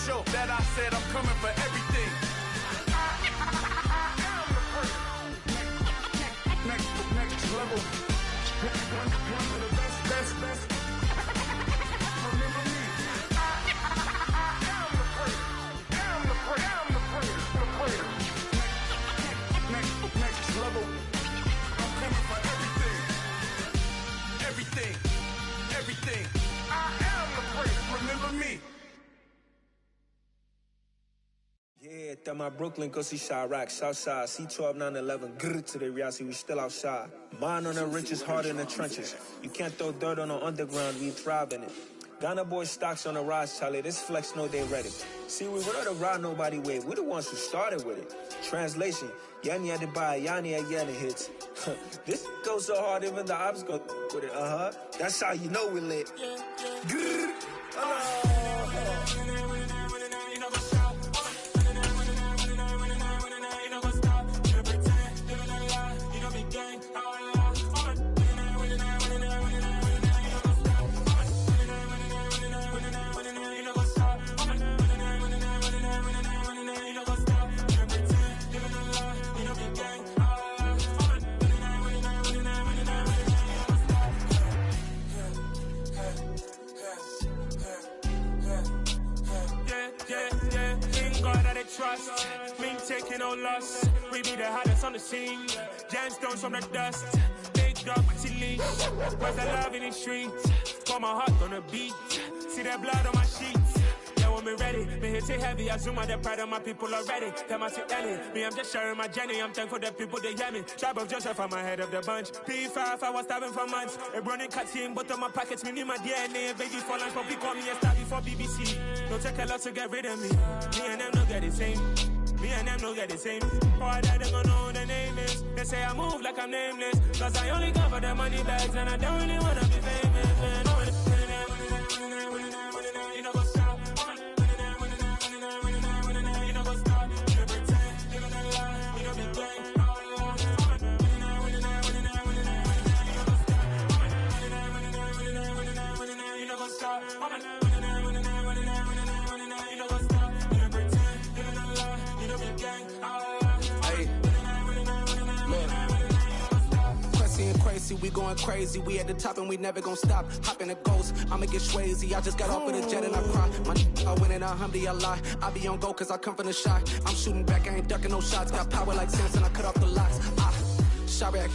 sure that I said I'm coming for everything. Next level. One of the best. Remember me. I'm the prayer. Next level. I'm coming for everything. I am the prayer. Remember me. Yeah, that my Brooklyn, go see Chirac, Southside, C12, 911, grrr to the Riasi, we still outside. Mine on the riches, hard in the trenches. You can't throw dirt on the underground, we thrive in it. Ghana boys stocks on the rise, Charlie, this flex know they ready. See, we were the ride nobody with, we the ones who started with it. Translation, Yanni had to buy, Yanni had Yanni hits. This goes so hard, even the ops go with it, That's how you know we lit. Grrr, trust, me taking no loss. We be the hottest on the scene. Gemstones from the dust. Big dog, leash. Where's the love in the streets? Got my heart on the beat. See that blood on my sheets. Yeah, when me ready, me hit it heavy. I zoom out the pride of my people already. Tell my Ellie, me I'm just sharing my journey. I'm thankful that people they hear me. Tribe of Joseph, I'm ahead of the bunch. P5, I was starving for months. A running cutscene, but on my pockets, me need my DNA. Baby for lunch, but we call me a star before BBC. Don't take a lot to get rid of me. Me and them don't get the same. Me and them don't get the same. Boy, that they gonna know who the name is. They say I move like I'm nameless. Cause I only cover the money bags and I don't really wanna be famous, man. You know what's up? You know what's up? You pretend, living a lie. You know be gang. You know what's up? We going crazy, we at the top and we never gonna stop. Hop in a ghost, I'ma get swayzy. I just got off of the jet and I cry. I win in a Humvee, I lie. I be on go cause I come from the shot. I'm shooting back, I ain't ducking no shots. Got power like Samson, I cut off the locks. Chirac,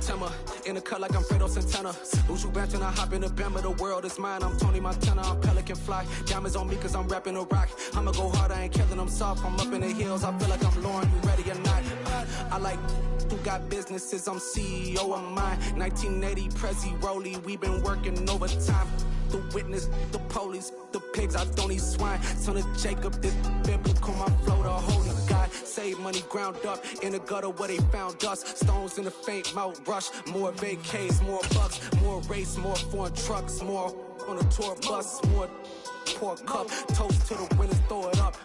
Timmer, in the cut like I'm Fredo Santana. Who's you benching? I hop in the Bama, the world is mine. I'm Tony Montana, I'm Pelican Fly. Diamonds on me cause I'm rapping a rock. I'ma go hard, I ain't killing them soft. I'm up in the hills, I feel like I'm Lauren, you ready or not? I like who got businesses, I'm CEO of mine. 1980 Prezi Rolly, we been working overtime. The witness, the police, the pigs, I don't eat swine. Son of Jacob, this biblical, my flow, the holy God. Save money ground up in the gutter where they found us. Stones in the faint mouth rush. More vacays, more bucks, more race, more foreign trucks, more on a tour bus, more pour cup. Toast to the winners, throw it up.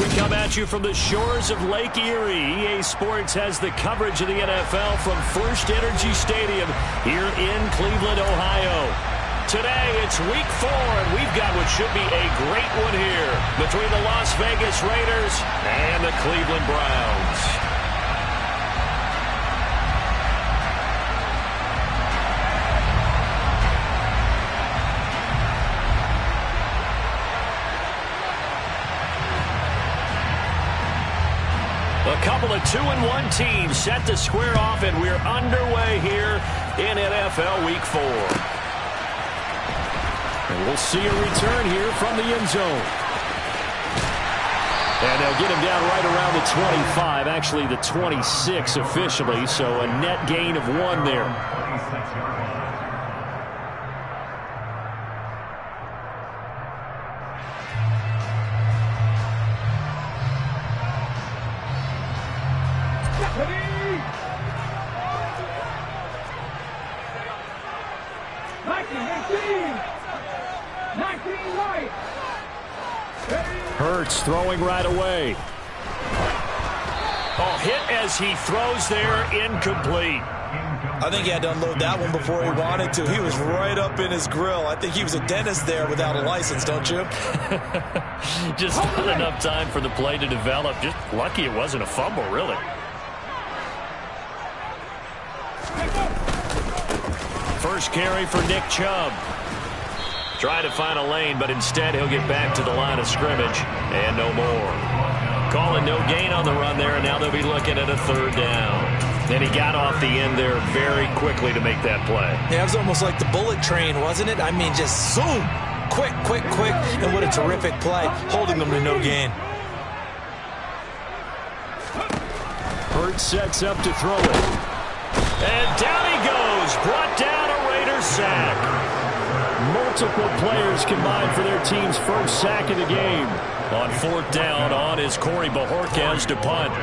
We come at you from the shores of Lake Erie. EA Sports has the coverage of the NFL from First Energy Stadium here in Cleveland, Ohio. Today, it's week 4, and we've got what should be a great one here between the Las Vegas Raiders and the Cleveland Browns. A couple of 2-1 teams set to square off, and we're underway here in NFL Week 4. And we'll see a return here from the end zone. And they'll get him down right around the 25, actually the 26 officially, so a net gain of 1 there. Hurts throwing right away. Oh, hit as he throws there, incomplete. I think he had to unload that one before he wanted to. He was right up in his grill. I think he was a dentist there without a license, don't you? Just not enough time for the play to develop. Just lucky it wasn't a fumble, really. First carry for Nick Chubb. Try to find a lane, but instead he'll get back to the line of scrimmage and no more. Calling no gain on the run there, and now they'll be looking at a third down. And he got off the end there very quickly to make that play. Yeah, it was almost like the bullet train, wasn't it? I mean, just zoom. Quick, quick, quick. And what a terrific play, holding them to no gain. Hurts sets up to throw it. And down he goes. Brought down a Raiders sack. Multiple players combined for their team's first sack of the game. On fourth down, on is Corey Bojorquez to punt.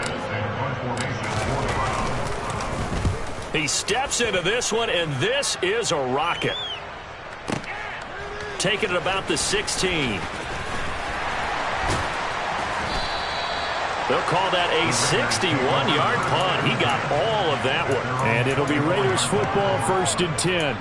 He steps into this one, and this is a rocket. Taking it about the 16. They'll call that a 61-yard punt. He got all of that one. And it'll be Raiders football, 1st and 10.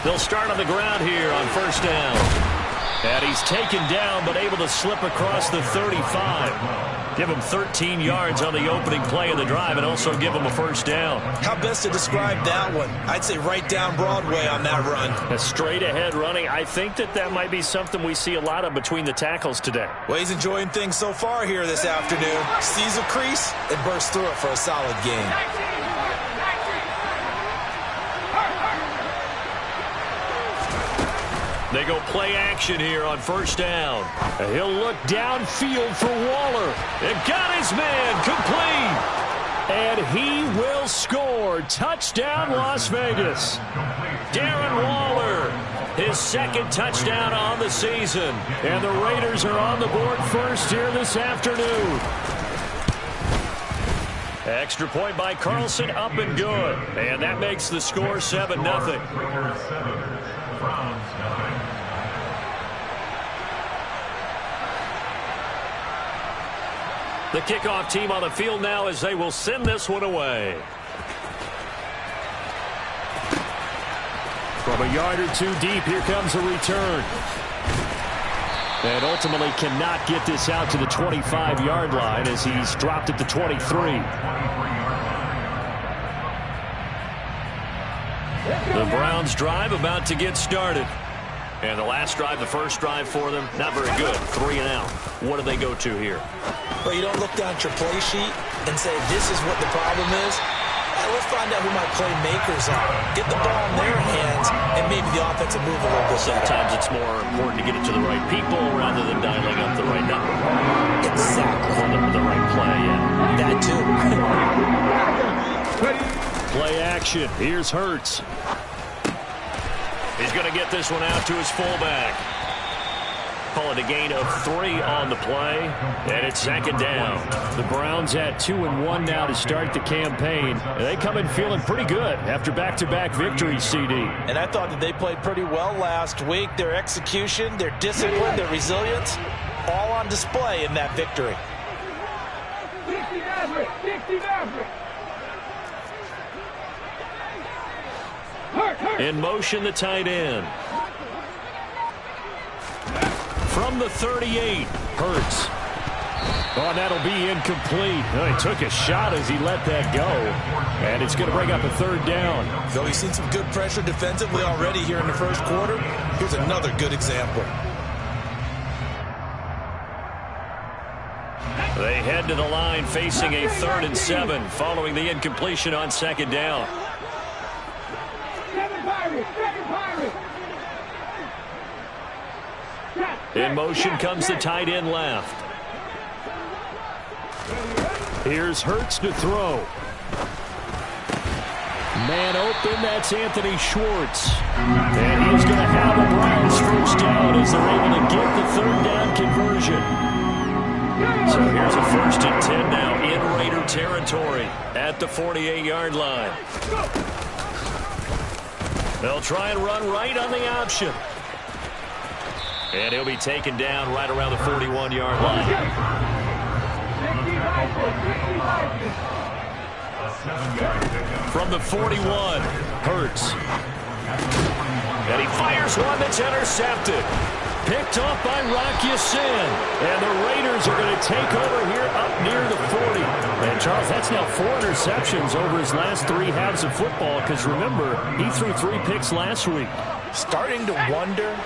They'll start on the ground here on first down. And he's taken down, but able to slip across the 35. Give him 13 yards on the opening play of the drive and also give him a first down. How best to describe that one? I'd say right down Broadway on that run. A straight ahead running. I think that might be something we see a lot of between the tackles today. Well, he's enjoying things so far here this afternoon. Sees a crease and bursts through it for a solid gain. They go play action here on first down. He'll look downfield for Waller. And got his man complete. And he will score. Touchdown, Las Vegas. Darren Waller, his second touchdown on the season. And the Raiders are on the board first here this afternoon. Extra point by Carlson, up and good. And that makes the score 7-0. The kickoff team on the field now as they will send this one away. From a yard or two deep, here comes a return. And ultimately cannot get this out to the 25-yard line as he's dropped at the 23. The Browns drive about to get started. And the last drive, the first drive for them, not very good. 3 and out. What do they go to here? Well, you don't look down at your play sheet and say, this is what the problem is. Let's find out who my playmakers are. Get the ball in their hands, and maybe the offensive move a little bit better. Sometimes it's more important to get it to the right people rather than dialing up the right number. Exactly. For the right play, yeah. That too. Play action. Here's Hurts. He's going to get this one out to his fullback. Call it a gain of 3 on the play, and it's 2nd down. The Browns at 2-1 now to start the campaign. They come in feeling pretty good after back-to-back victories, CD. And I thought that they played pretty well last week. Their execution, their discipline, their resilience, all on display in that victory. In motion, the tight end. From the 38, Hurts. Oh, and that'll be incomplete. Oh, he took a shot as he let that go. And it's going to bring up a 3rd down. Though he's seen some good pressure defensively already here in the first quarter, here's another good example. They head to the line facing a 3rd and 7 following the incompletion on 2nd down. In motion comes the tight end left. Here's Hurts to throw. Man open, that's Anthony Schwartz. And he's going to have the Browns first down as they're able to get the third down conversion. So here's a 1st and 10 now in Raider territory at the 48-yard line. They'll try and run right on the option. And he'll be taken down right around the 41-yard line. From the 41, Hurts. And he fires one that's intercepted. Picked off by Rock Ya-Sin. And the Raiders are going to take over here up near the 40. And Charles, that's now 4 interceptions over his last 3 halves of football. Because remember, he threw 3 picks last week. Starting to wonder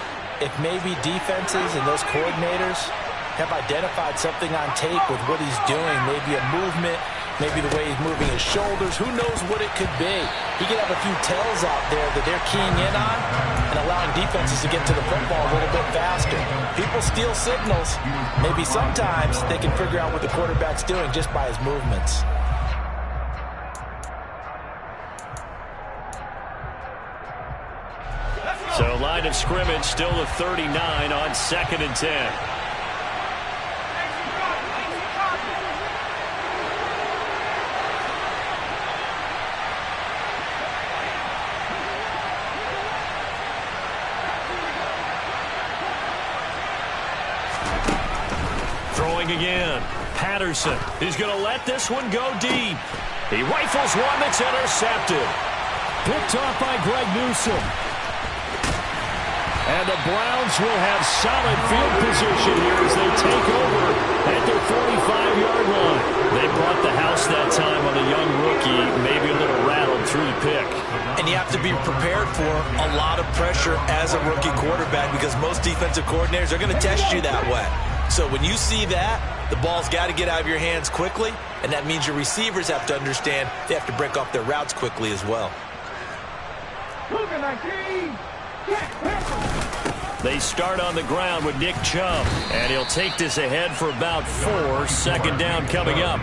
if maybe defenses and those coordinators have identified something on tape with what he's doing. Maybe a movement, maybe the way he's moving his shoulders. Who knows what it could be? He could have a few tells out there that they're keying in on and allowing defenses to get to the football a little bit faster. People steal signals. Maybe sometimes they can figure out what the quarterback's doing just by his movements. So line of scrimmage still the 39 on 2nd and 10. Throwing again. Patterson. He's going to let this one go deep. He rifles one that's intercepted. Picked off by Greg Newsome. And the Browns will have solid field position here as they take over at their 45-yard line. They brought the house that time on the young rookie, maybe a little rattled through the pick. And you have to be prepared for a lot of pressure as a rookie quarterback because most defensive coordinators are going to test you that way. So when you see that, the ball's got to get out of your hands quickly, and that means your receivers have to understand they have to break off their routes quickly as well. They start on the ground with Nick Chubb, and he'll take this ahead for about 4. 2nd down coming up.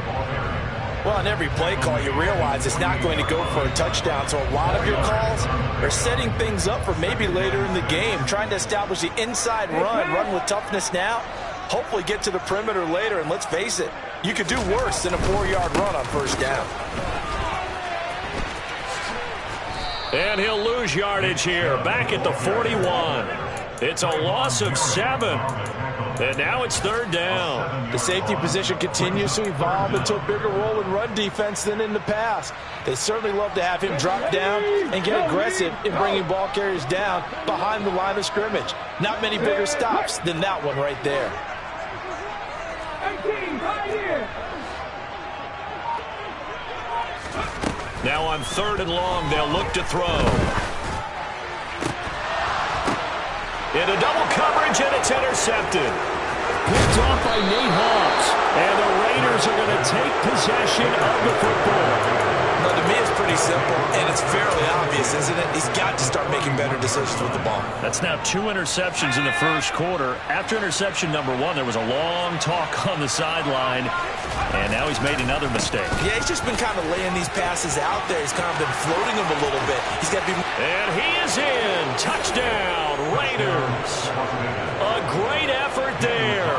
Well, on every play call, you realize it's not going to go for a touchdown, so a lot of your calls are setting things up for maybe later in the game, trying to establish the inside run with toughness now, hopefully get to the perimeter later, and let's face it, you could do worse than a 4-yard run on 1st down. And he'll lose yardage here, back at the 41. It's a loss of 7. And now it's 3rd down. The safety position continues to evolve into a bigger role in run defense than in the past. They certainly love to have him drop down and get aggressive in bringing ball carriers down behind the line of scrimmage. Not many bigger stops than that one right there. Now on 3rd and long, they'll look to throw. Into double coverage, and it's intercepted. Picked off by Nate Hobbs. And the Raiders are going to take possession of the football. Well, to me, it's pretty simple, and it's fairly obvious, isn't it? He's got to start making better decisions with the ball. That's now 2 interceptions in the 1st quarter. After interception number 1, there was a long talk on the sideline, and now he's made another mistake. Yeah, he's just been kind of laying these passes out there. He's kind of been floating them a little bit. He's got to be... And he is in. Touchdown, Raiders. A great effort there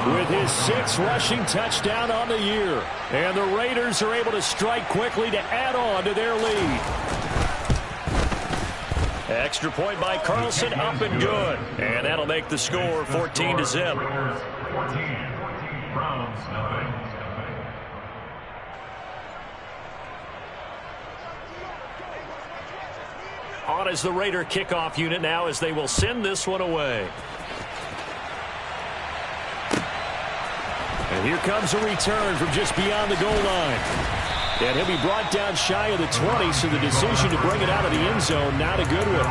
with his 6th rushing touchdown on the year. And the Raiders are able to strike quickly to add on to their lead. Extra point by Carlson, up and good. And that'll make the score 14-0. On is the Raider kickoff unit now as they will send this one away. And here comes a return from just beyond the goal line. And he'll be brought down shy of the 20, so the decision to bring it out of the end zone, not a good one.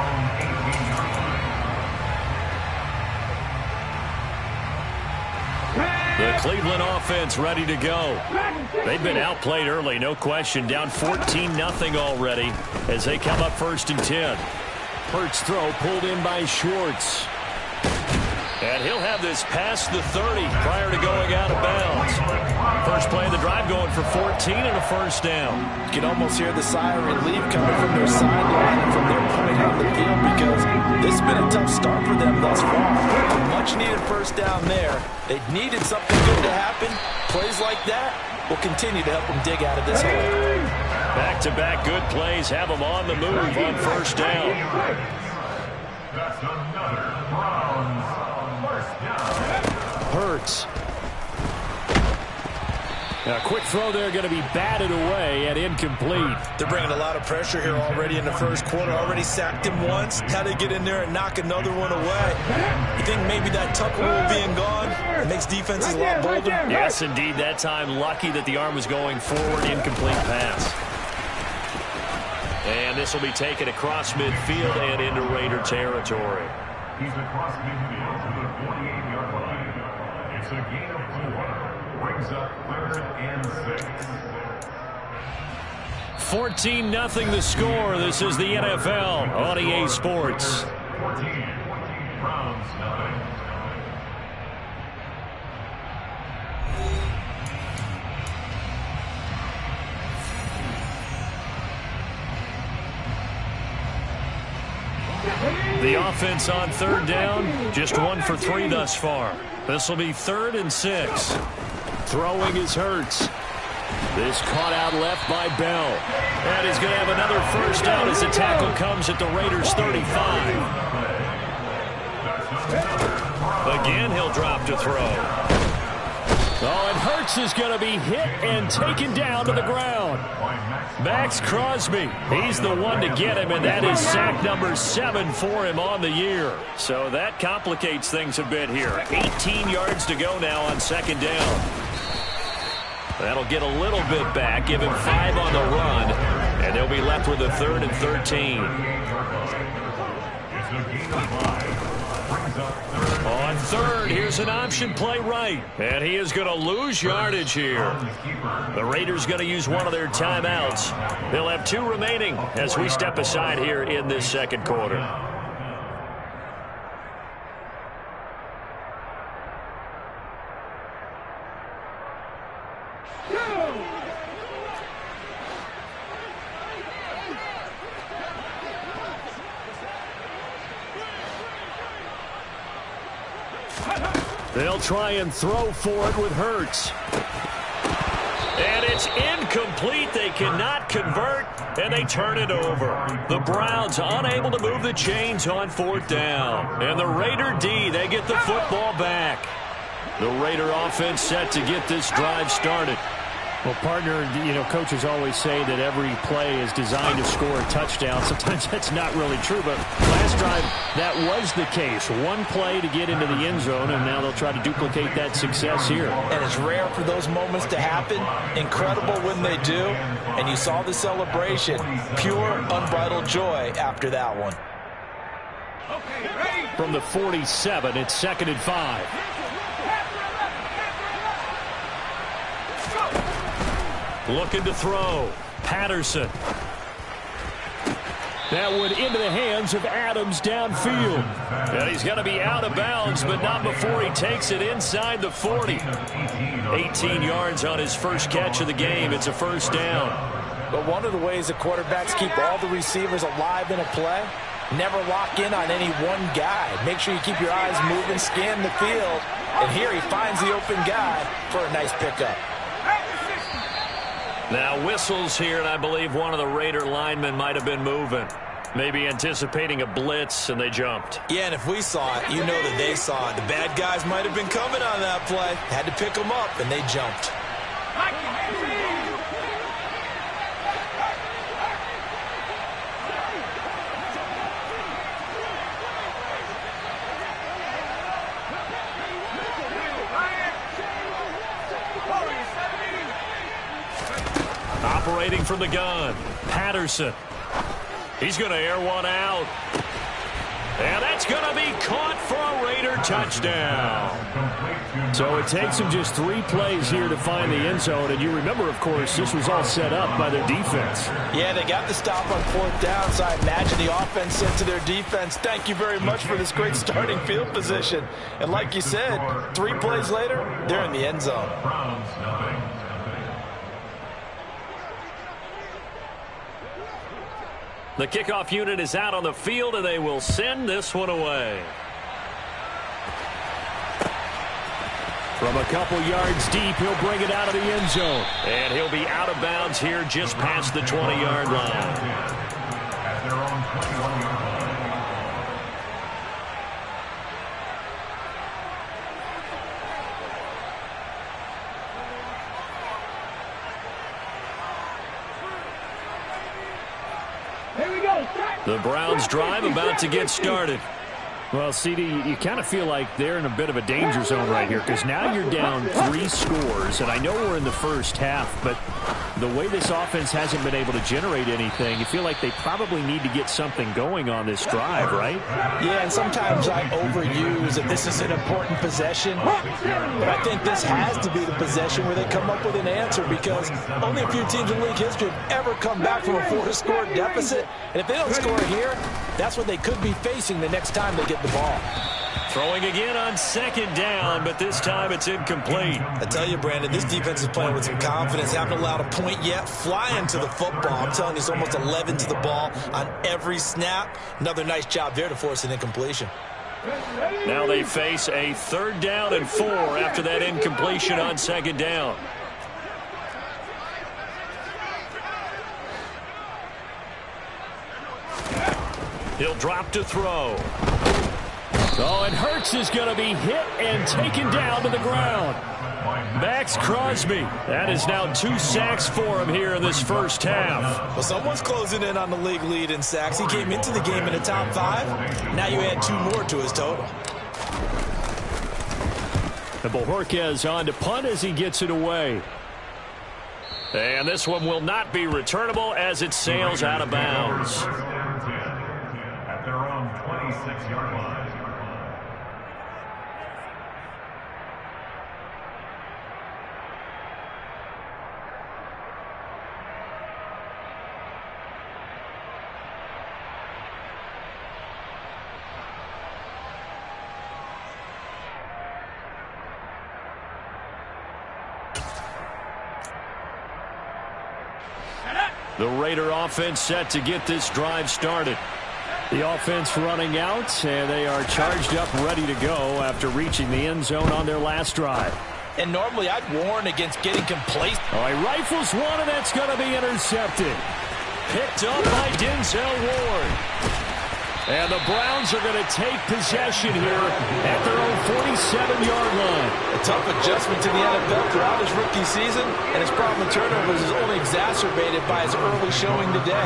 The Cleveland offense ready to go. They've been outplayed early, no question. Down 14-0 already as they come up 1st and 10. Hurts throw pulled in by Schwartz. And he'll have this past the 30 prior to going out of bounds. First play of the drive going for 14 and a first down. You can almost hear the sigh of relief coming from their sideline and from their point on the field because this has been a tough start for them thus far. A much-needed first down there. They needed something good to happen. Plays like that will continue to help them dig out of this hole. Back-to-back good plays have them on the move on first down. That's another Browns first down. Hurts. A quick throw there going to be batted away and incomplete. They're bringing a lot of pressure here already in the first quarter. Already sacked him once. How to get in there and knock another one away. You think maybe that Tucker rule being gone makes defenses a lot bolder? Yes, indeed. That time lucky that the arm was going forward. Incomplete pass. And this will be taken across midfield and into Raider territory. He's across midfield to the 48-yard line. It's a gain of 4. Brings up 3rd and 6. 14-0 the score. This is the NFL on EA Sports. 14. Browns 9. The offense on third down, just 1 for 3 thus far. This will be 3rd and 6. Throwing is Hurts. This caught out left by Bell. And he's going to have another first down as the tackle comes at the Raiders' 35. Again, he'll drop to throw. Oh, and Hurts is going to be hit and taken down to the ground. Max Crosby, he's the one to get him, and that is sack number 7 for him on the year. So that complicates things a bit here. 18 yards to go now on 2nd down. That'll get a little bit back, give him 5 on the run, and they'll be left with a 3rd and 13. On 3rd, here's an option play right, and he is going to lose yardage here. The Raiders going to use one of their timeouts. They'll have 2 remaining as we step aside here in this 2nd quarter. They'll try and throw for it with Hurts. And it's incomplete. They cannot convert, and they turn it over. The Browns unable to move the chains on 4th down. And the Raider D, they get the football back. The Raider offense set to get this drive started. Well, partner, coaches always say that every play is designed to score a touchdown. Sometimes that's not really true, but last drive, that was the case. One play to get into the end zone, and now they'll try to duplicate that success here. And it's rare for those moments to happen. Incredible when they do. And you saw the celebration. Pure, unbridled joy after that one. From the 47, it's 2nd and 5. Looking to throw. Patterson. That one into the hands of Adams downfield. And he's going to be out of bounds, but not before he takes it inside the 40. 18 yards on his first catch of the game. It's a first down. But one of the ways the quarterbacks keep all the receivers alive in a play, never lock in on any one guy. Make sure you keep your eyes moving, scan the field. And here he finds the open guy for a nice pickup. Now whistles here, and I believe one of the Raider linemen might have been moving. Maybe anticipating a blitz, and they jumped. Yeah, and if we saw it, you know that they saw it. The bad guys might have been coming on that play. Had to pick them up, and they jumped. Operating from the gun, Patterson. He's going to air one out. And that's going to be caught for a Raider touchdown. So it takes them just 3 plays here to find the end zone. And you remember, of course, this was all set up by their defense. Yeah, they got the stop on 4th down, so I imagine the offense said to their defense, thank you very much for this great starting field position. And like you said, 3 plays later, they're in the end zone. The kickoff unit is out on the field, and they will send this one away. From a couple yards deep, he'll bring it out of the end zone. And he'll be out of bounds here just past the 20-yard line. At their own 21-yard line. The Browns drive about to get started. Well, CD, you kind of feel like they're in a bit of a danger zone right here because now you're down 3 scores, and I know we're in the first half, but the way this offense hasn't been able to generate anything, you feel like they probably need to get something going on this drive, right? Yeah, and sometimes I overuse that this is an important possession, but I think this has to be the possession where they come up with an answer because only a few teams in league history have ever come back from a 4-score deficit, and if they don't score here, that's what they could be facing the next time they get the ball. Throwing again on 2nd down, but this time it's incomplete. I tell you, Brandon, this defense is playing with some confidence. Haven't allowed a point yet. Flying to the football. I'm telling you, it's almost 11 to the ball on every snap. Another nice job there to force an incompletion. Now they face a 3rd down and 4 after that incompletion on 2nd down. He'll drop to throw. Oh, and Hurts is going to be hit and taken down to the ground. Max Crosby. That is now 2 sacks for him here in this first half. Well, someone's closing in on the league lead in sacks. He came into the game in the top 5. Now you add 2 more to his total. And Bojorquez on to punt as he gets it away. And this one will not be returnable as it sails out of bounds. At their own 26-yard line. The Raider offense set to get this drive started. The offense running out, and they are charged up, ready to go after reaching the end zone on their last drive. And normally I'd warn against getting complacent. Oh, he rifles one, and that's going to be intercepted. Picked up by Denzel Ward. And the Browns are going to take possession here at their own 47-yard line. A tough adjustment to the NFL throughout his rookie season, and his problem with turnovers is only exacerbated by his early showing today.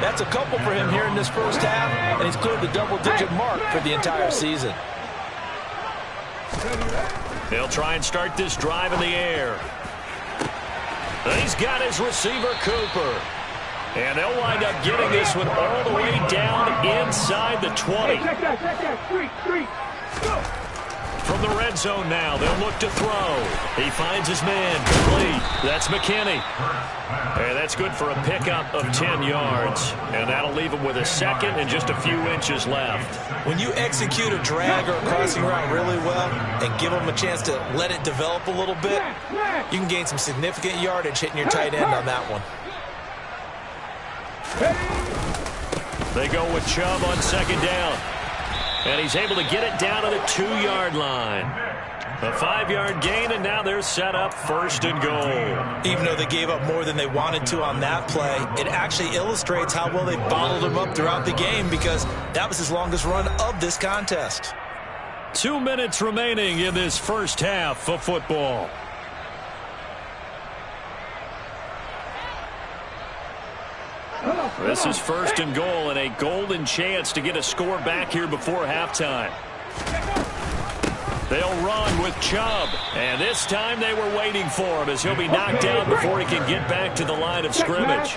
That's a couple for him here in this first half, and he's cleared the double-digit mark for the entire season. They'll try and start this drive in the air. He's got his receiver, Cooper. And they'll wind up getting this one all the way down inside the 20. From the red zone now, they'll look to throw. He finds his man, complete. That's McKinney. And that's good for a pickup of 10 yards. And that'll leave him with a second and just a few inches left. When you execute a drag or a crossing route really well and give them a chance to let it develop a little bit, you can gain some significant yardage hitting your tight end on that one. They go with Chubb on 2nd down. And he's able to get it down to the 2-yard line. A 5-yard gain, and now they're set up 1st and goal. Even though they gave up more than they wanted to on that play, it actually illustrates how well they bottled him up throughout the game because that was his longest run of this contest. 2 minutes remaining in this first half of football. This is 1st and goal and a golden chance to get a score back here before halftime. They'll run with Chubb, and this time they were waiting for him as he'll be knocked down before he can get back to the line of scrimmage.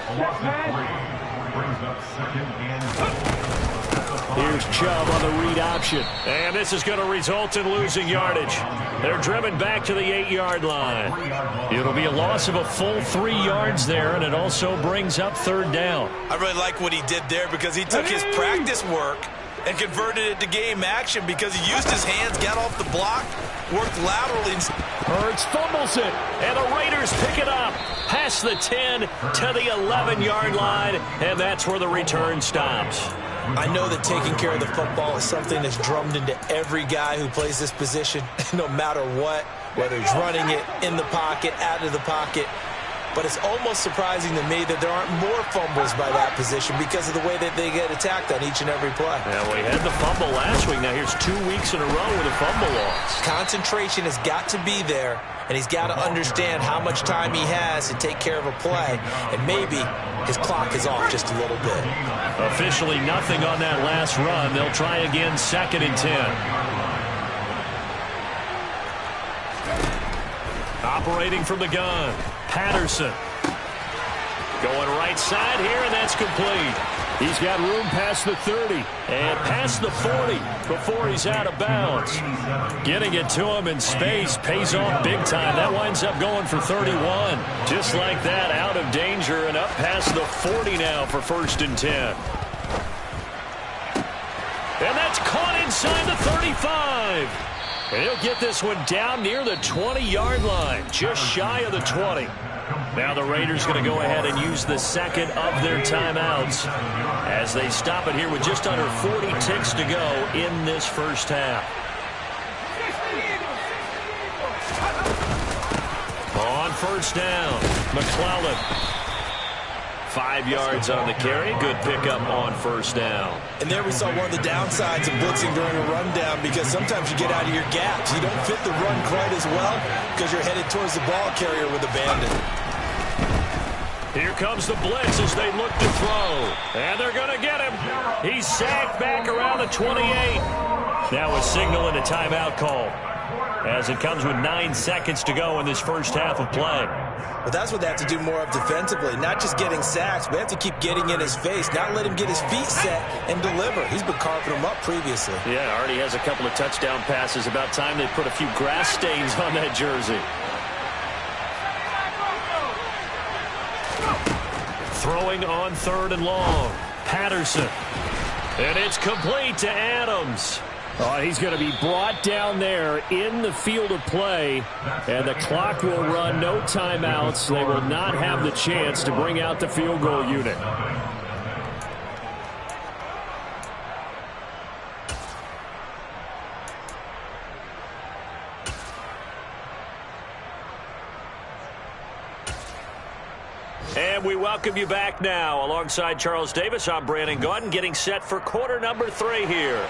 Here's Chubb on the read option. And this is going to result in losing yardage. They're driven back to the 8-yard line. It'll be a loss of a full 3 yards there, and it also brings up third down. I really like what he did there because he took his practice work and converted it to game action because he used his hands, got off the block, worked laterally. Hurts fumbles it, and the Raiders pick it up past the 10 to the 11-yard line, and that's where the return stops. I know that taking care of the football is something that's drummed into every guy who plays this position, no matter what, whether he's running it, in the pocket, out of the pocket. But it's almost surprising to me that there aren't more fumbles by that position because of the way that they get attacked on each and every play. Yeah, we had the fumble last week. Now here's 2 weeks in a row with a fumble loss. Concentration has got to be there, and he's got to understand how much time he has to take care of a play, and maybe his clock is off just a little bit. Officially nothing on that last run. They'll try again, 2nd and 10. Operating from the gun, Patterson. Going right side here, and that's complete. He's got room past the 30 and past the 40 before he's out of bounds. Getting it to him in space pays off big time. That winds up going for 31. Just like that, out of danger and up past the 40 now for 1st and 10. And that's caught inside the 35. And he'll get this one down near the 20-yard line, just shy of the 20. Now the Raiders going to go ahead and use the second of their timeouts as they stop it here with just under 40 ticks to go in this first half. On 1st down, McClellan. 5 yards on the carry. Good pickup on 1st down. And there we saw one of the downsides of blitzing during a rundown because sometimes you get out of your gaps. You don't fit the run quite as well because you're headed towards the ball carrier with a bandit. Here comes the blitz as they look to throw. And they're going to get him. He's sacked back around the 28. Now a signal and a timeout call as it comes with 9 seconds to go in this first half of play. But that's what they have to do more of defensively, not just getting sacks. We have to keep getting in his face, not let him get his feet set and deliver. He's been carving them up previously. Yeah, already has a couple of touchdown passes. About time they put a few grass stains on that jersey. Throwing on 3rd and long. Patterson. And it's complete to Adams. Oh, he's going to be brought down there in the field of play, and the clock will run, no timeouts. They will not have the chance to bring out the field goal unit. And we welcome you back now. Alongside Charles Davis, I'm Brandon Gaudin, getting set for quarter number 3 here.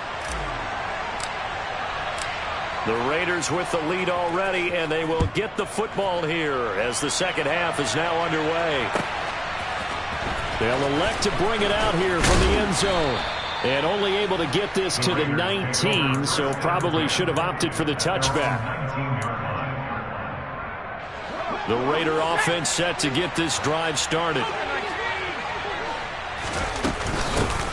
The Raiders with the lead already, and they will get the football here as the second half is now underway. They'll elect to bring it out here from the end zone. And only able to get this to the 19, so probably should have opted for the touchback. The Raider offense set to get this drive started.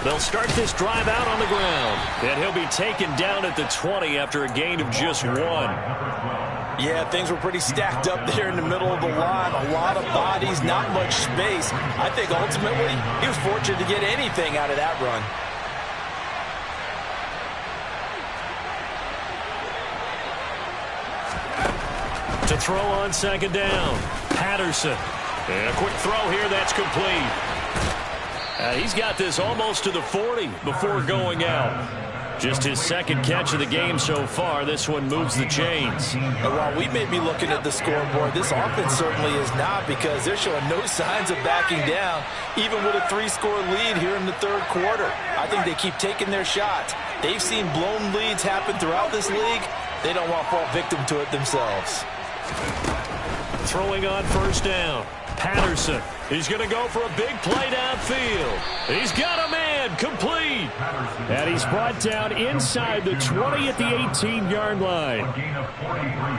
They'll start this drive out on the ground. And he'll be taken down at the 20 after a gain of just 1. Yeah, things were pretty stacked up there in the middle of the line. A lot of bodies, not much space. I think ultimately he was fortunate to get anything out of that run. To throw on 2nd down. Patterson. And a quick throw here that's complete. He's got this almost to the 40 before going out. Just his 2nd catch of the game so far. This one moves the chains. And while we may be looking at the scoreboard, this offense certainly is not, because they're showing no signs of backing down, even with a 3-score lead here in the 3rd quarter. I think they keep taking their shots. They've seen blown leads happen throughout this league. They don't want to fall victim to it themselves. Throwing on 1st down. Patterson. He's going to go for a big play downfield. He's got a man, complete. And he's brought down inside the 20 at the 18-yard line.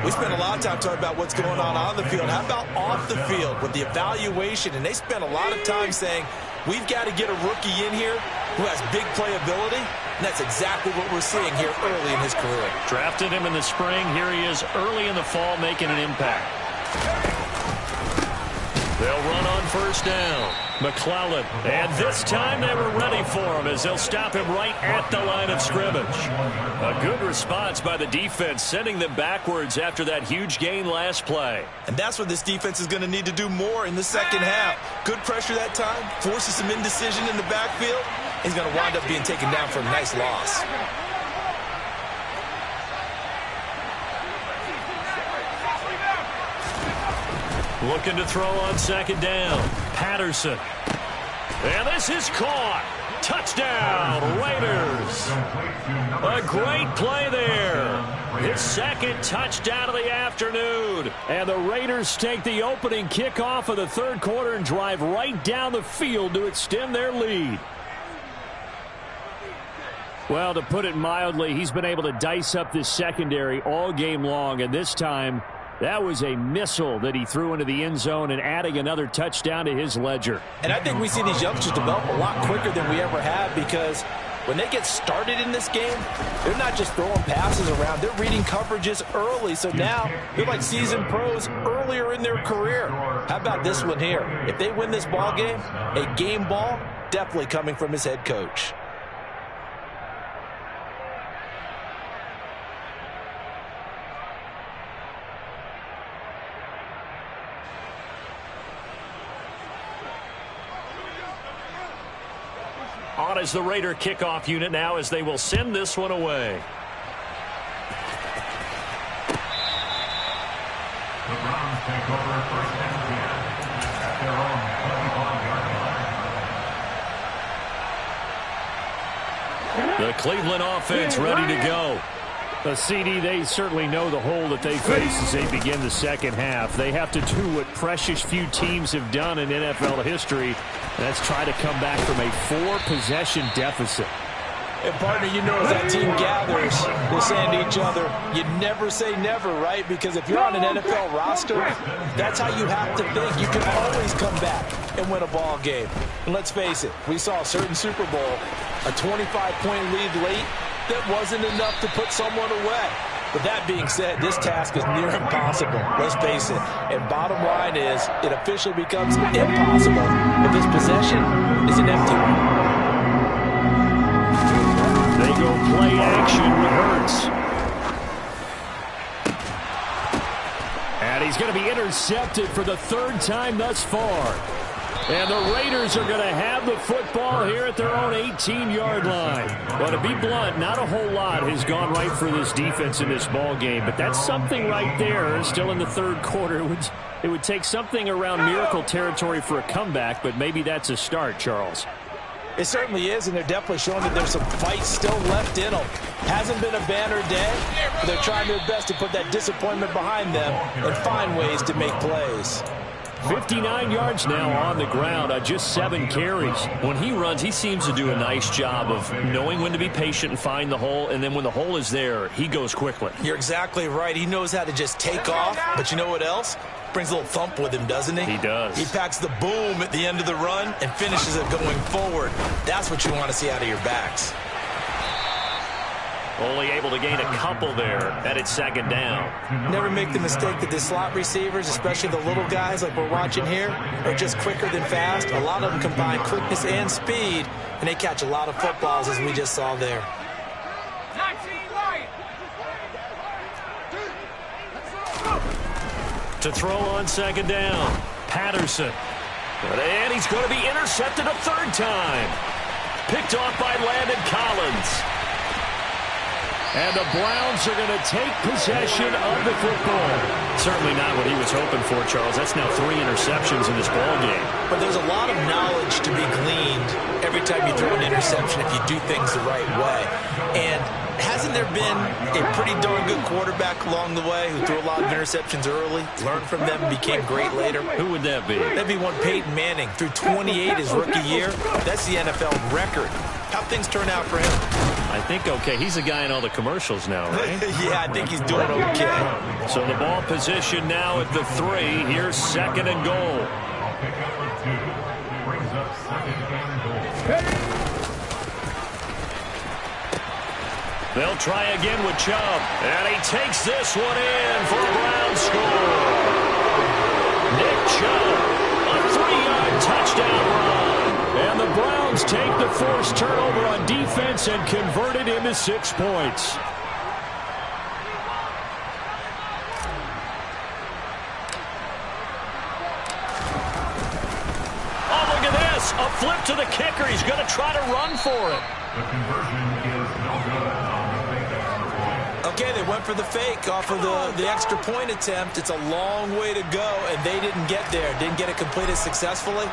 We spent a lot of time talking about what's going on the field. How about off the field with the evaluation? And they spent a lot of time saying, we've got to get a rookie in here who has big playability. And that's exactly what we're seeing here early in his career. Drafted him in the spring. Here he is early in the fall making an impact. They'll run on first down. McClellan. And this time they were ready for him as they'll stop him right at the line of scrimmage. A good response by the defense, sending them backwards after that huge gain last play. And that's what this defense is going to need to do more in the second half. Good pressure that time, forces some indecision in the backfield. He's going to wind up being taken down for a nice loss. Looking to throw on second down. Patterson. And this is caught. Touchdown, Raiders. A great play there. His second touchdown of the afternoon. And the Raiders take the opening kickoff of the third quarter and drive right down the field to extend their lead. Well, to put it mildly, he's been able to dice up this secondary all game long, and this time that was a missile that he threw into the end zone and adding another touchdown to his ledger. And I think we see these youngsters develop a lot quicker than we ever have, because when they get started in this game, they're not just throwing passes around. They're reading coverages early. So now they're like seasoned pros earlier in their career. How about this one here? If they win this ball game, a game ball definitely coming from his head coach. On as the Raider kickoff unit now as they will send this one away. The Browns take over first and 10 at their own 25-yard line. The Cleveland offense ready to go. The CD, they certainly know the hole that they face as they begin the second half. They have to do what precious few teams have done in NFL history. That's try to come back from a 4-possession deficit. And partner, you know, as that team gathers, they're saying to each other, you never say never, right? Because if you're on an NFL roster, that's how you have to think. You can always come back and win a ball game. And let's face it, we saw a certain Super Bowl, a 25-point lead late, that wasn't enough to put someone away. But that being said, this task is near impossible. Let's face it. And bottom line is, it officially becomes impossible if this possession is an empty one. They go play action with Hurts. And he's going to be intercepted for the third time thus far. And the Raiders are going to have the football here at their own 18-yard line. Well, to be blunt, not a whole lot has gone right for this defense in this ball game, but that's something right there. Still in the third quarter, it would take something around miracle territory for a comeback, but maybe that's a start, Charles. It certainly is, and they're definitely showing that there's some fight still left in them. Hasn't been a banner day, but they're trying their best to put that disappointment behind them and find ways to make plays. 59 yards now on the ground on just 7 carries. When he runs, he seems to do a nice job of knowing when to be patient and find the hole, and then when the hole is there, he goes quickly. You're exactly right. He knows how to just take off, but you know what else? Brings a little thump with him, doesn't he? He does. He packs the boom at the end of the run and finishes it going forward. That's what you want to see out of your backs. Only able to gain a couple there. Headed second down. Never make the mistake that the slot receivers, especially the little guys like we're watching here, are just quicker than fast. A lot of them combine quickness and speed, and they catch a lot of footballs, as we just saw there. To throw on second down. Patterson. And he's going to be intercepted a third time. Picked off by Landon Collins. And the Browns are going to take possession of the football. Certainly not what he was hoping for, Charles. That's now 3 interceptions in this ball game. But there's a lot of knowledge to be gleaned every time you throw an interception if you do things the right way. And hasn't there been a pretty darn good quarterback along the way who threw a lot of interceptions early, learned from them, and became great later? Who would that be? That'd be one Peyton Manning. Threw 28 his rookie year. That's the NFL record. How'd things turn out for him? I think okay. He's a guy in all the commercials now, right? Yeah, I think he's doing okay. So the ball position now at the 3. Here's second and goal. Pick number 2 brings up second and goal. They'll try again with Chubb. And he takes this one in for a Browns score. Nick Chubb, a 3-yard touchdown run. And the Browns take the forced turnover on defense and convert it into 6 points. Oh, look at this. A flip to the kicker. He's going to try to run for it. The conversion is no good on the fake extra point. Okay, they went for the fake off of the extra point attempt. It's a long way to go, and they didn't get there. Didn't get it completed successfully.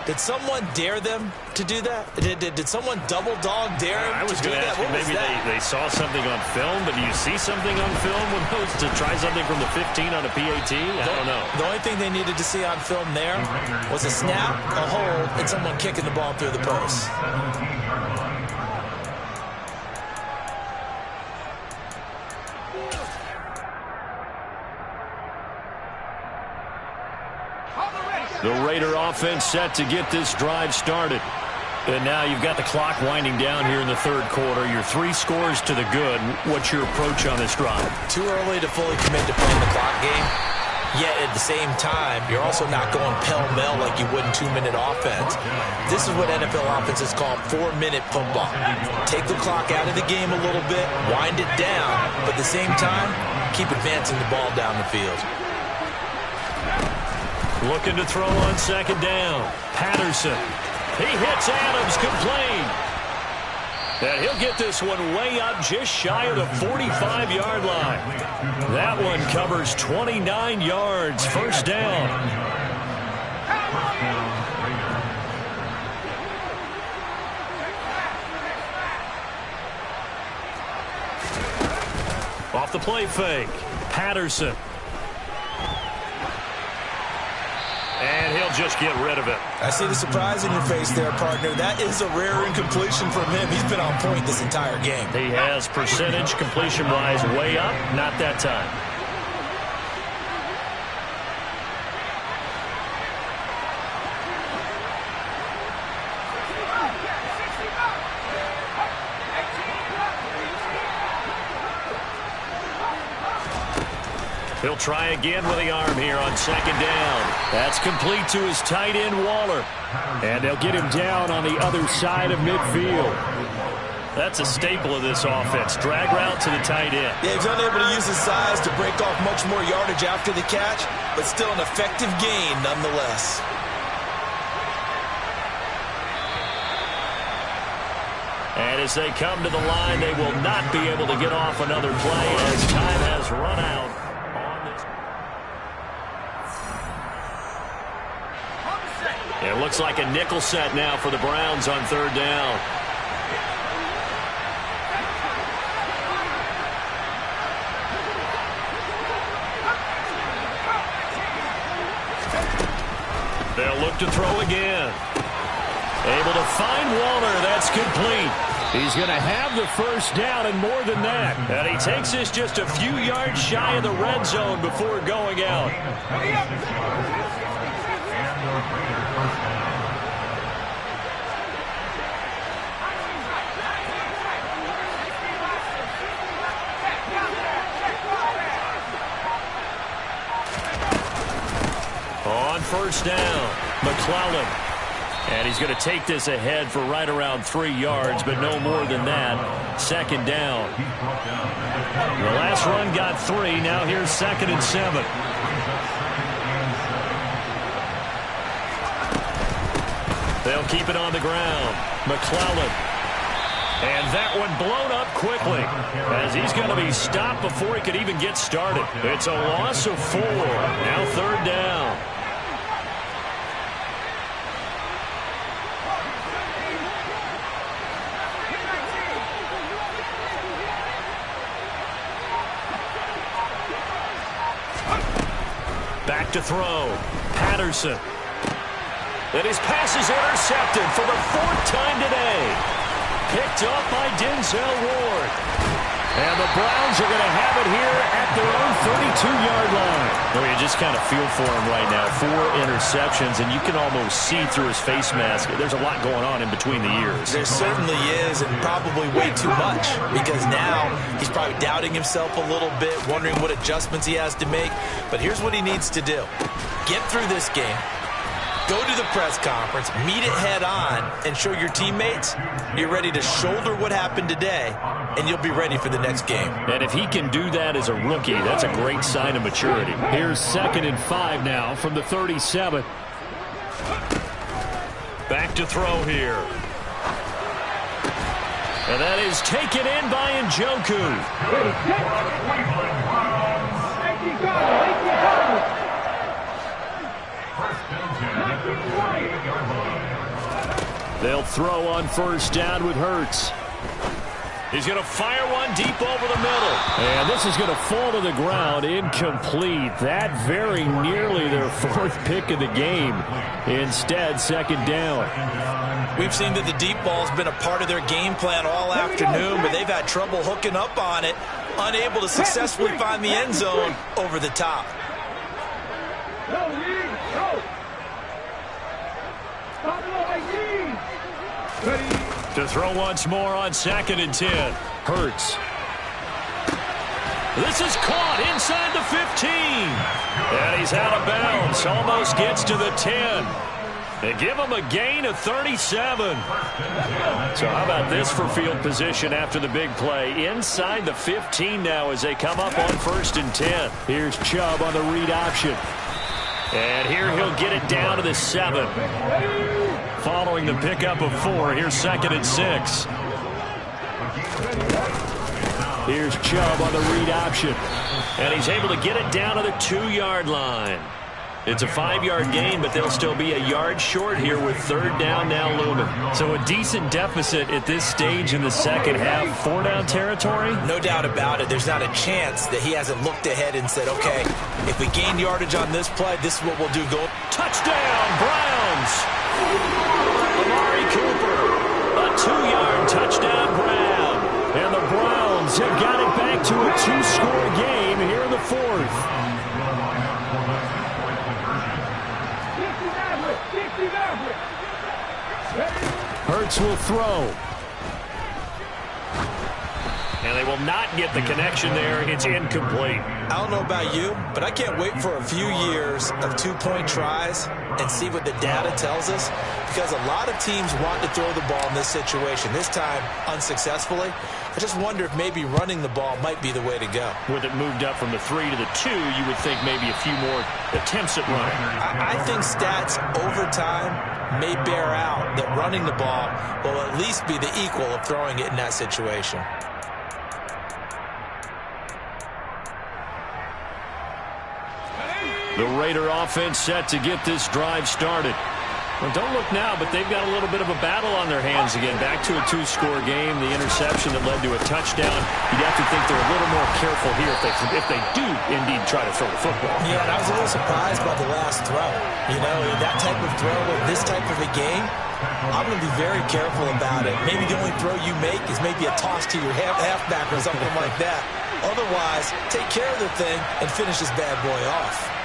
Did someone dare them to do that? Did someone double dog dare them to do that? I was going to ask you, maybe they saw something on film, but do you see something on film with those to try something from the 15 on a PAT? I don't know. The only thing they needed to see on film there was a snap, a hold, and someone kicking the ball through the post. 17-yard line. The Raider offense set to get this drive started. And now you've got the clock winding down here in the third quarter. Your 3 scores to the good. What's your approach on this drive? Too early to fully commit to playing the clock game. Yet at the same time, you're also not going pell-mell like you would in 2-minute offense. This is what NFL offenses call 4-minute football. Take the clock out of the game a little bit, wind it down, but at the same time, keep advancing the ball down the field. Looking to throw on second down. Patterson. He hits Adams complete. And he'll get this one way up just shy of the 45-yard line. That one covers 29 yards. First down. Off the play fake. Patterson. And he'll just get rid of it. I see the surprise in your face there, partner. That is a rare incompletion from him. He's been on point this entire game. He has percentage completion-wise way up. Not that time. He'll try again with the arm here on second down. That's complete to his tight end, Waller. And they'll get him down on the other side of midfield. That's a staple of this offense. Drag route to the tight end. Yeah, he's unable to use his size to break off much more yardage after the catch, but still an effective gain nonetheless. And as they come to the line, they will not be able to get off another play as time has run out. It looks like a nickel set now for the Browns on third down. They'll look to throw again. Able to find Waller. That's complete. He's going to have the first down and more than that. And he takes this just a few yards shy of the red zone before going out. On first down, McClellan. And he's going to take this ahead for right around 3 yards, but no more than that. Second down. The last run got 3. Now here's 2nd and 7. They'll keep it on the ground. McClellan. And that one blown up quickly as he's going to be stopped before he could even get started. It's a loss of 4. Now third down. Back to throw. Patterson. And his pass is intercepted for the 4th time today. Picked up by Denzel Ward. And the Browns are going to have it here at their own 32-yard line. Well, you just kind of feel for him right now. 4 interceptions, and you can almost see through his face mask. There's a lot going on in between the ears. There certainly is, and probably way too much, because now he's probably doubting himself a little bit, wondering what adjustments he has to make. But here's what he needs to do. Get through this game. Go to the press conference, meet it head on, and show your teammates you're ready to shoulder what happened today, and you'll be ready for the next game. And if he can do that as a rookie, that's a great sign of maturity. Here's 2nd and 5 now from the 37. Back to throw here. And that is taken in by Njoku. They'll throw on 1st down with Hurts. He's going to fire one deep over the middle. And this is going to fall to the ground, incomplete. That very nearly their 4th pick of the game. Instead, 2nd down. We've seen that the deep ball's been a part of their game plan all afternoon, but they've had trouble hooking up on it, unable to successfully find the end zone over the top. To throw once more on 2nd and 10. Hurts. This is caught inside the 15. And he's out of bounds. Almost gets to the 10. They give him a gain of 37. So how about this for field position after the big play? Inside the 15 now as they come up on 1st and 10. Here's Chubb on the read option. And here he'll get it down to the 7. Following the pickup of 4, here's 2nd and 6. Here's Chubb on the read option. And he's able to get it down to the 2-yard line. It's a 5-yard gain, but they'll still be a yard short here with 3rd down now looming. So a decent deficit at this stage in the second half. 4-down territory? No doubt about it. There's not a chance that he hasn't looked ahead and said, okay, if we gain yardage on this play, this is what we'll do. Go. Touchdown, Browns! Amari Cooper, a 2-yard touchdown grab. And the Browns have got it back to a 2-score game here in the 4th. Hurts will throw. And they will not get the connection there. It's incomplete. I don't know about you, but I can't wait for a few years of 2-point tries and see what the data tells us, because a lot of teams want to throw the ball in this situation, this time unsuccessfully. I just wonder if maybe running the ball might be the way to go. With it moved up from the 3 to the 2, you would think maybe a few more attempts at running. I think stats over time may bear out that running the ball will at least be the equal of throwing it in that situation. The Raider offense set to get this drive started. Well, don't look now, but they've got a little bit of a battle on their hands again. Back to a 2-score game. The interception that led to a touchdown. You'd have to think they're a little more careful here if they do indeed try to throw the football. Yeah, and I was a little surprised by the last throw. You know, that type of throw in this type of a game, I'm going to be very careful about it. Maybe the only throw you make is maybe a toss to your halfback or something like that. Otherwise, take care of the thing and finish this bad boy off.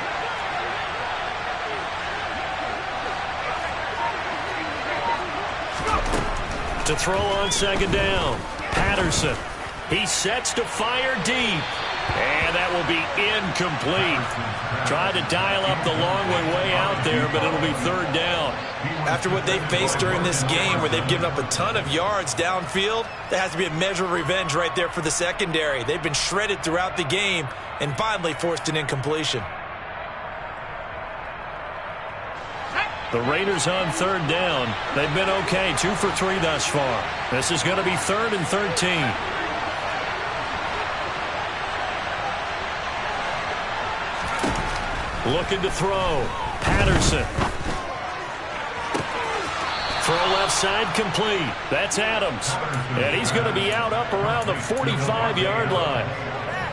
To throw on 2nd down. Patterson. He sets to fire deep. And that will be incomplete. Tried to dial up the long way out there, but it'll be 3rd down. After what they've faced during this game, where they've given up a ton of yards downfield, there has to be a measure of revenge right there for the secondary. They've been shredded throughout the game and finally forced an incompletion. The Raiders on 3rd down. They've been okay, 2 for 3 thus far. This is going to be 3rd and 13. Looking to throw. Patterson. Throw left side complete. That's Adams. And he's going to be out up around the 45-yard line.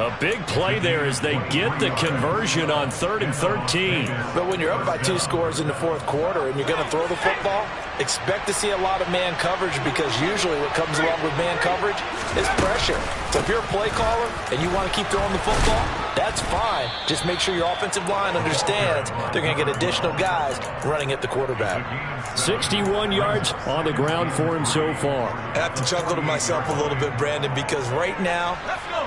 A big play there as they get the conversion on 3rd and 13. But when you're up by 2 scores in the 4th quarter and you're going to throw the football, expect to see a lot of man coverage, because usually what comes along with man coverage is pressure. So if you're a play caller and you want to keep throwing the football, that's that's fine. Just make sure your offensive line understands they're going to get additional guys running at the quarterback. 61 yards on the ground for him so far. I have to chuckle to myself a little bit, Brandon, because right now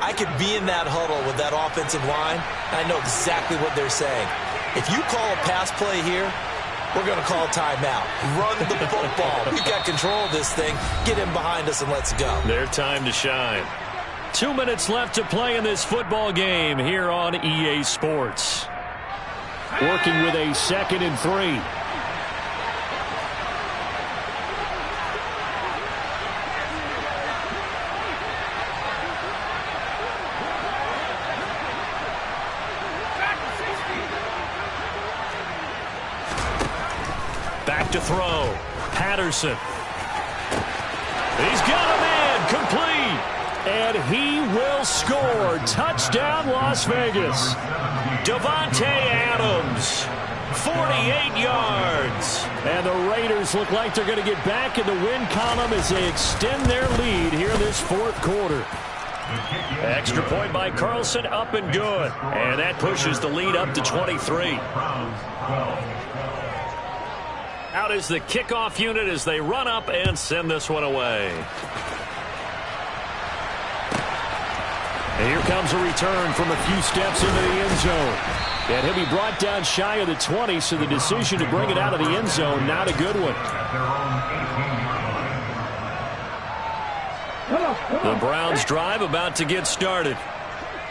I could be in that huddle with that offensive line, and I know exactly what they're saying. If you call a pass play here, we're going to call timeout. Run the football. We've got control of this thing. Get him behind us and let's go. Their time to shine. 2 minutes left to play in this football game here on EA Sports. Working with a 2nd and 3. Back to throw. Patterson. He's got a man. Complete. And he will score. Touchdown, Las Vegas. Devontae Adams. 48 yards. And the Raiders look like they're going to get back in the win column as they extend their lead here this 4th quarter. Extra point by Carlson, up and good. And that pushes the lead up to 23. Out is the kickoff unit as they run up and send this one away. And here comes a return from a few steps into the end zone. And he'll be brought down shy of the 20, so the decision to bring it out of the end zone, not a good one. The Browns' drive about to get started.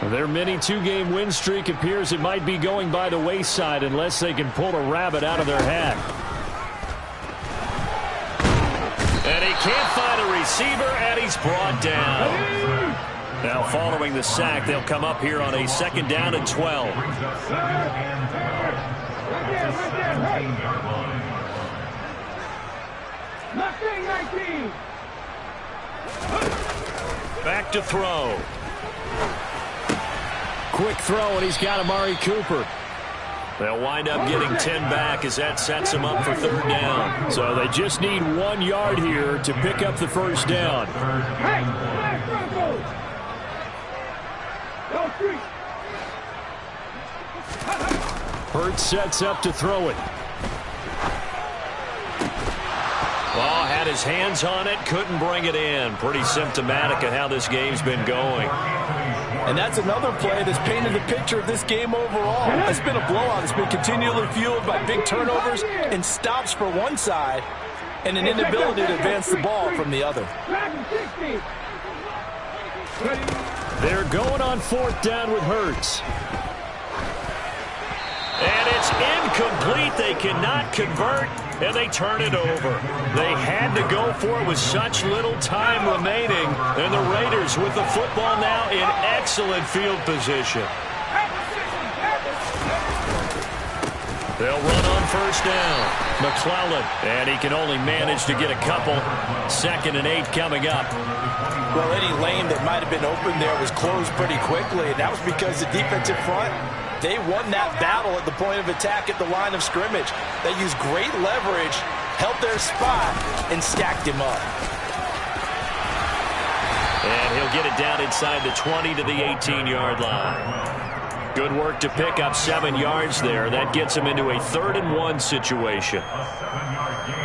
Their mini 2-game win streak appears it might be going by the wayside unless they can pull a rabbit out of their hat. And he can't find a receiver, and he's brought down. Now following the sack, they'll come up here on a 2nd down and 12. Back to throw. Quick throw, and he's got Amari Cooper. They'll wind up getting 10 back as that sets them up for 3rd down. So they just need 1 yard here to pick up the 1st down. Hurts sets up to throw it. Well, had his hands on it, couldn't bring it in. Pretty symptomatic of how this game's been going. And that's another play that's painted the picture of this game overall. It's been a blowout. It's been continually fueled by big turnovers and stops for one side and an inability to advance the ball from the other. They're going on 4th down with Hurts. And it's incomplete. They cannot convert, and they turn it over. They had to go for it with such little time remaining, and the Raiders with the football now in excellent field position. They'll run on 1st down. McClellan, and he can only manage to get a couple. 2nd and 8 coming up. Well, any lane that might have been open there was closed pretty quickly, and that was because the defensive front, they won that battle at the point of attack at the line of scrimmage. They used great leverage, held their spot, and stacked him up. And he'll get it down inside the 20 to the 18-yard line. Good work to pick up 7 yards there. That gets him into a 3rd and 1 situation. A 7-yard gain.